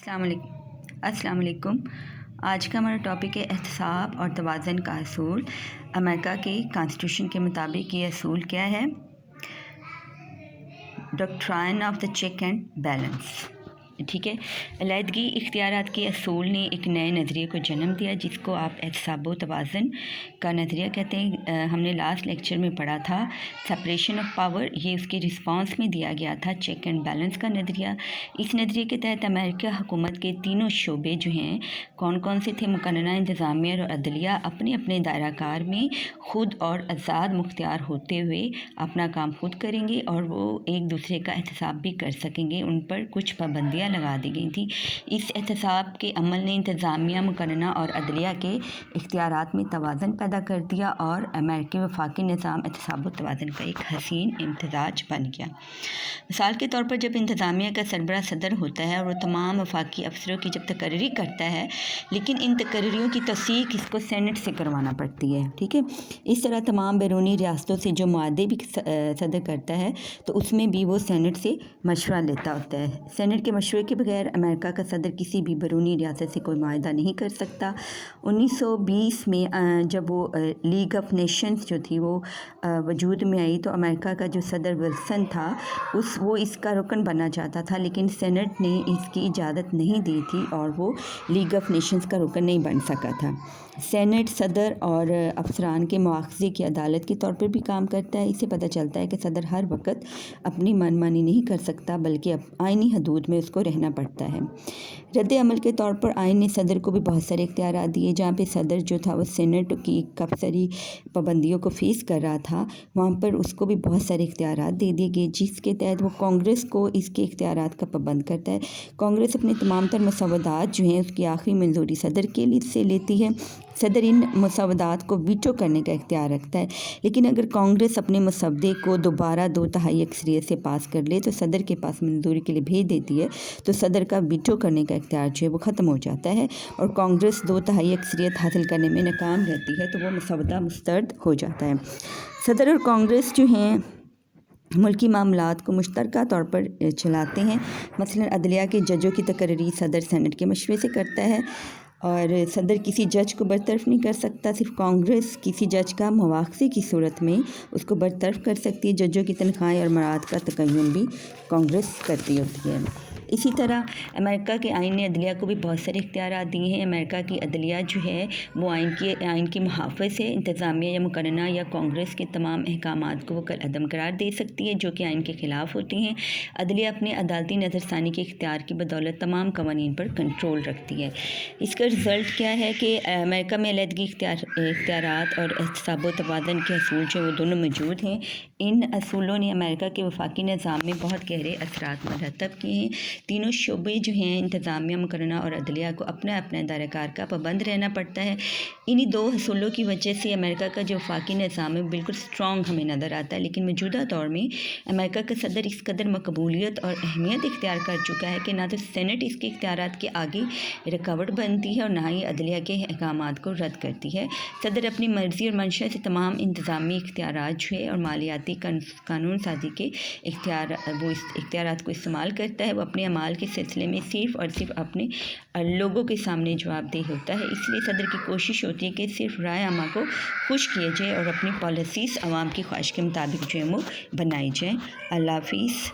السلام علیکم. آج کا ہمارا ٹاپک ہے احتساب اور توازن کا اصول. امریکہ کے کانسٹیٹیوشن کے مطابق یہ اصول کیا ہے؟ Doctrine of the check and balance. ٹھیک ہے. علیحدگی اختیارات کے اصول نے ایک نئے نظریے کو جنم دیا جس کو آپ احتساب و توازن کا نظریہ کہتے ہیں. ہم نے لاسٹ لیکچر میں پڑھا تھا سپریشن آف پاور. یہ اس کے رسپانس میں دیا گیا تھا چیک اینڈ بیلنس کا نظریہ. اس نظریے کے تحت امریکہ حکومت کے تینوں شعبے جو ہیں کون کون سے تھے؟ مقننہ انتظامیہ اور عدلیہ اپنے اپنے دائرہ کار میں خود اور آزاد مختار ہوتے ہوئے اپنا کام خود کریں گے اور وہ ایک دوسرے کا احتساب بھی کر سکیں گے. ان پر کچھ پابندیاں لگا دی گئی تھیں. اس احتساب کے عمل نے انتظامیہ، مقننہ اور عدلیہ کے اختیارات میں توازن پیدا کر دیا اور امریکی وفاقی نظام احتساب و توازن کا ایک حسین امتزاج بن گیا. مثال کے طور پر جب انتظامیہ کا سربراہ صدر ہوتا ہے اور وہ تمام وفاقی افسروں کی جب تقرری کرتا ہے، لیکن ان تقرریوں کی تصدیق اس کو سینٹ سے کروانا پڑتی ہے. ٹھیک ہے. اس طرح تمام بیرونی ریاستوں سے جو معاہدے بھی صدر کرتا ہے تو اس میں بھی وہ سینٹ سے مشورہ لیتا ہوتا ہے. سینٹ کے مشورے کے بغیر امریکہ کا صدر کسی بھی بیرونی ریاست سے کوئی معاہدہ نہیں کر سکتا. 1920 میں جب وہ لیگ آف نیشنز جو تھی وہ وجود میں آئی تو امریکہ کا جو صدر ولسن تھا وہ اس کا رکن بننا چاہتا تھا، لیکن سینٹ نے اس کی اجازت نہیں دی تھی اور وہ لیگ آف نیشنز کا رکن نہیں بن سکا تھا. سینٹ صدر اور افسران کے مواخذے کی عدالت کے طور پر بھی کام کرتا ہے. اس سے پتہ چلتا ہے کہ صدر ہر وقت اپنی من مانی نہیں کر سکتا بلکہ آئینی حدود میں اس کو رہنا پڑتا ہے. رد عمل کے طور پر آئین نے صدر کو بھی بہت سارے اختیارات دیے. جہاں پہ صدر جو تھا وہ سینٹ کی کافی پابندیوں کو فیس کر رہا تھا، وہاں پر اس کو بھی بہت سارے اختیارات دے دیے گئے جس کے تحت وہ کانگریس کو اس کے اختیارات کا پابند کرتا ہے. کانگریس اپنے تمام تر مسودات جو ہیں اس کی آخری منظوری صدر کے لیے سے لیتی ہے. صدر ان مسودات کو ویٹو کرنے کا اختیار رکھتا ہے، لیکن اگر کانگریس اپنے مسودے کو دوبارہ 2/3 اکثریت سے پاس کر لے تو صدر کے پاس منظوری کے لیے بھیج دیتی ہے تو صدر کا ویٹو کرنے کا اختیار جو ہے وہ ختم ہو جاتا ہے اور کانگریس 2/3 اکثریت حاصل کرنے میں ناکام رہتی ہے تو وہ مسودہ مسترد ہو جاتا ہے. صدر اور کانگریس جو ہیں ملکی معاملات کو مشترکہ طور پر چلاتے ہیں. مثلا عدلیہ کے ججوں کی تقرری صدر سینٹ کے مشورے سے کرتا ہے اور صدر کسی جج کو برطرف نہیں کر سکتا. صرف کانگریس کسی جج کا مواخذے کی صورت میں اس کو برطرف کر سکتی ہے. ججوں کی تنخواہیں اور مراعات کا تعین بھی کانگریس کرتی ہوتی ہے. اسی طرح امریکہ کے آئین نے عدلیہ کو بھی بہت سارے اختیارات دیے ہیں. امریکہ کی عدلیہ جو ہے وہ آئین کے محافظ ہے. انتظامیہ یا مقننہ یا کانگریس کے تمام احکامات کو وہ کالعدم قرار دے سکتی ہے جو کہ آئین کے خلاف ہوتے ہیں. عدلیہ اپنے عدالتی نظر ثانی کے اختیار کی بدولت تمام قوانین پر کنٹرول رکھتی ہے. اس کا رزلٹ کیا ہے کہ امریکہ میں علیحدگی اختیارات اور احتساب و توازن کے اصول جو وہ دونوں موجود ہیں. ان اصولوں نے امریکہ کے وفاقی نظام میں بہت گہرے اثرات مرتب کیے ہیں. تینوں شعبے جو ہیں انتظامیہ، مقننہ اور عدلیہ کو اپنا اپنا دائرہ کار کا پابند رہنا پڑتا ہے. انہی دو اصولوں کی وجہ سے امریکہ کا جو وفاقی نظام ہے بالکل اسٹرانگ ہمیں نظر آتا ہے. لیکن موجودہ دور میں امریکہ کا صدر اس قدر مقبولیت اور اہمیت اختیار کر چکا ہے کہ نہ تو سینٹ اس کے اختیارات کے آگے رکاوٹ بنتی ہے اور نہ ہی عدلیہ کے احکامات کو رد کرتی ہے. صدر اپنی مرضی اور منشا سے تمام انتظامی اختیارات جو ہے اور مالیاتی قانون سازی کے اختیارات کو استعمال کرتا ہے. وہ اپنے اعمال کے سلسلے میں صرف اور صرف اپنے لوگوں کے سامنے جواب دہ ہوتا ہے. اس لیے صدر کی کوشش ہوتی ہے کہ صرف رائے عامہ کو خوش کیا جائے اور اپنی پالیسیز عوام کی خواہش کے مطابق جو ہے وہ بنائی جائیں. اللہ حافظ.